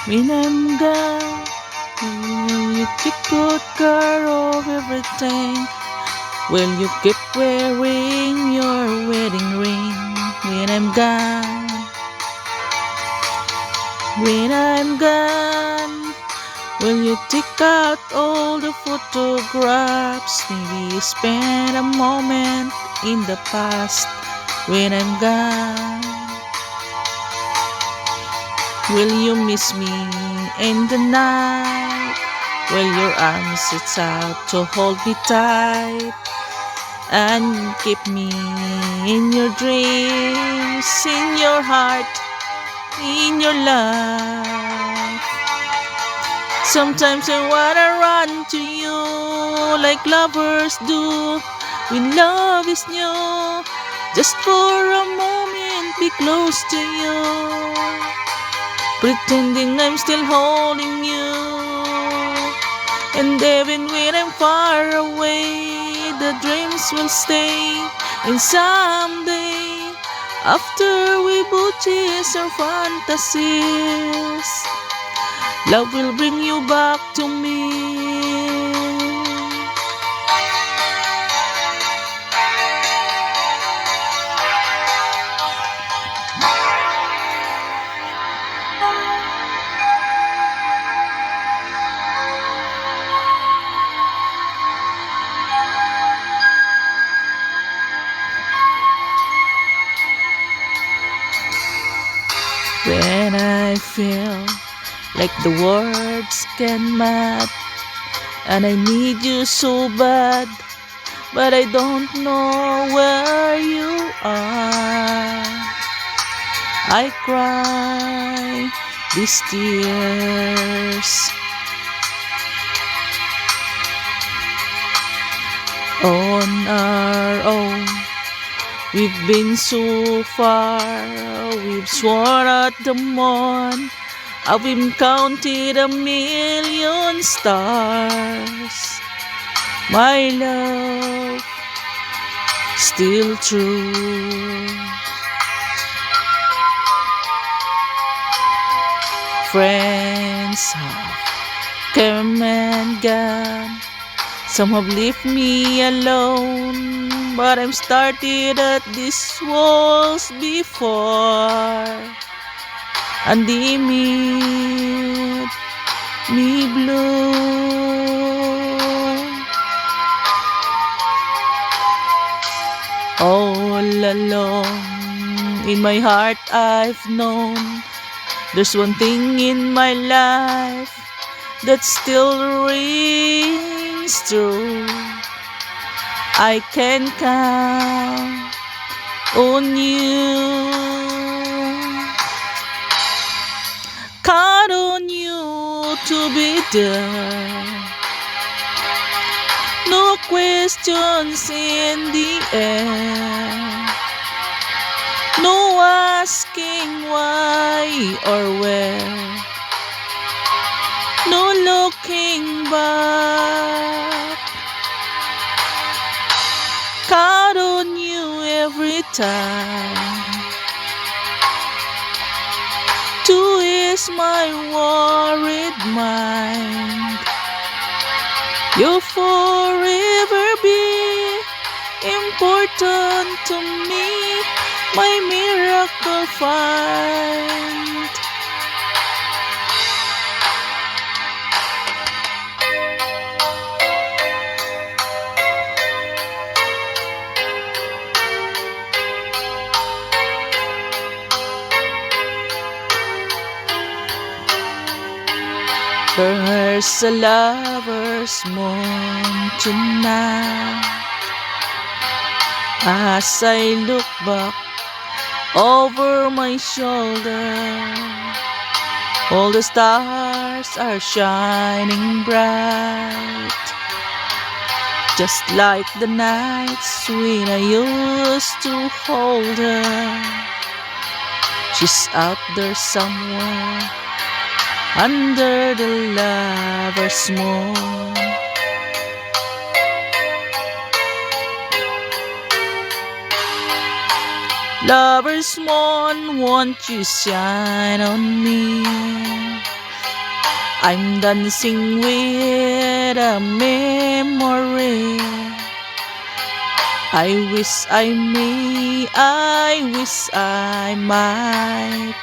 When I'm gone, will you take good care of everything? Will you keep wearing your wedding ring when I'm gone? When I'm gone, will you take out all the photographs? Maybe spend a moment in the past when I'm gone. Will you miss me in the night? Will your arms reach out to hold me tight and keep me in your dreams, in your heart, in your life? Sometimes I wanna run to you like lovers do when love is new. Just for a moment, be close to you, pretending I'm still holding you. And even when I'm far away, the dreams will stay. And someday, after we both chase our fantasies, love will bring you back to me. When I feel like the words can match, and I need you so bad, but I don't know where you are. I cry these tears on our own. We've been so far, we've sworn at the moon, we've counted a million stars. My love, still true. Friends have come and gone, some have left me alone, but I'm started at these walls before, and they made me blue. All along in my heart I've known there's one thing in my life that still rings true. I can count on you, count on you to be there. No questions in the air, no asking why or where, no looking back. Count on you every time to ease my worried mind. You'll forever be important to me, my miracle find. There's a lover's moon tonight. As I look back over my shoulder, all the stars are shining bright, just like the nights when I used to hold her. She's out there somewhere under the lover's moon. Lover's moon, won't you shine on me? I'm dancing with a memory. I wish I wish I might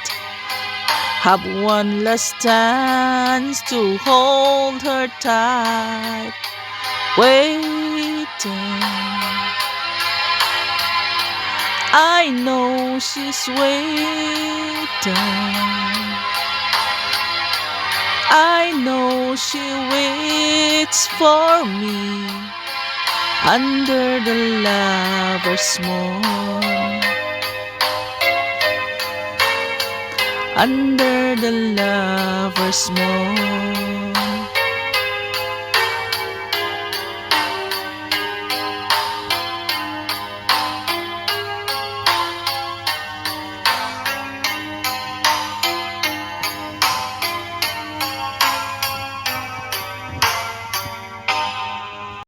have one last chance to hold her tight, waiting. I know she's waiting. I know she waits for me under the lover's moon. Under the lover's moon.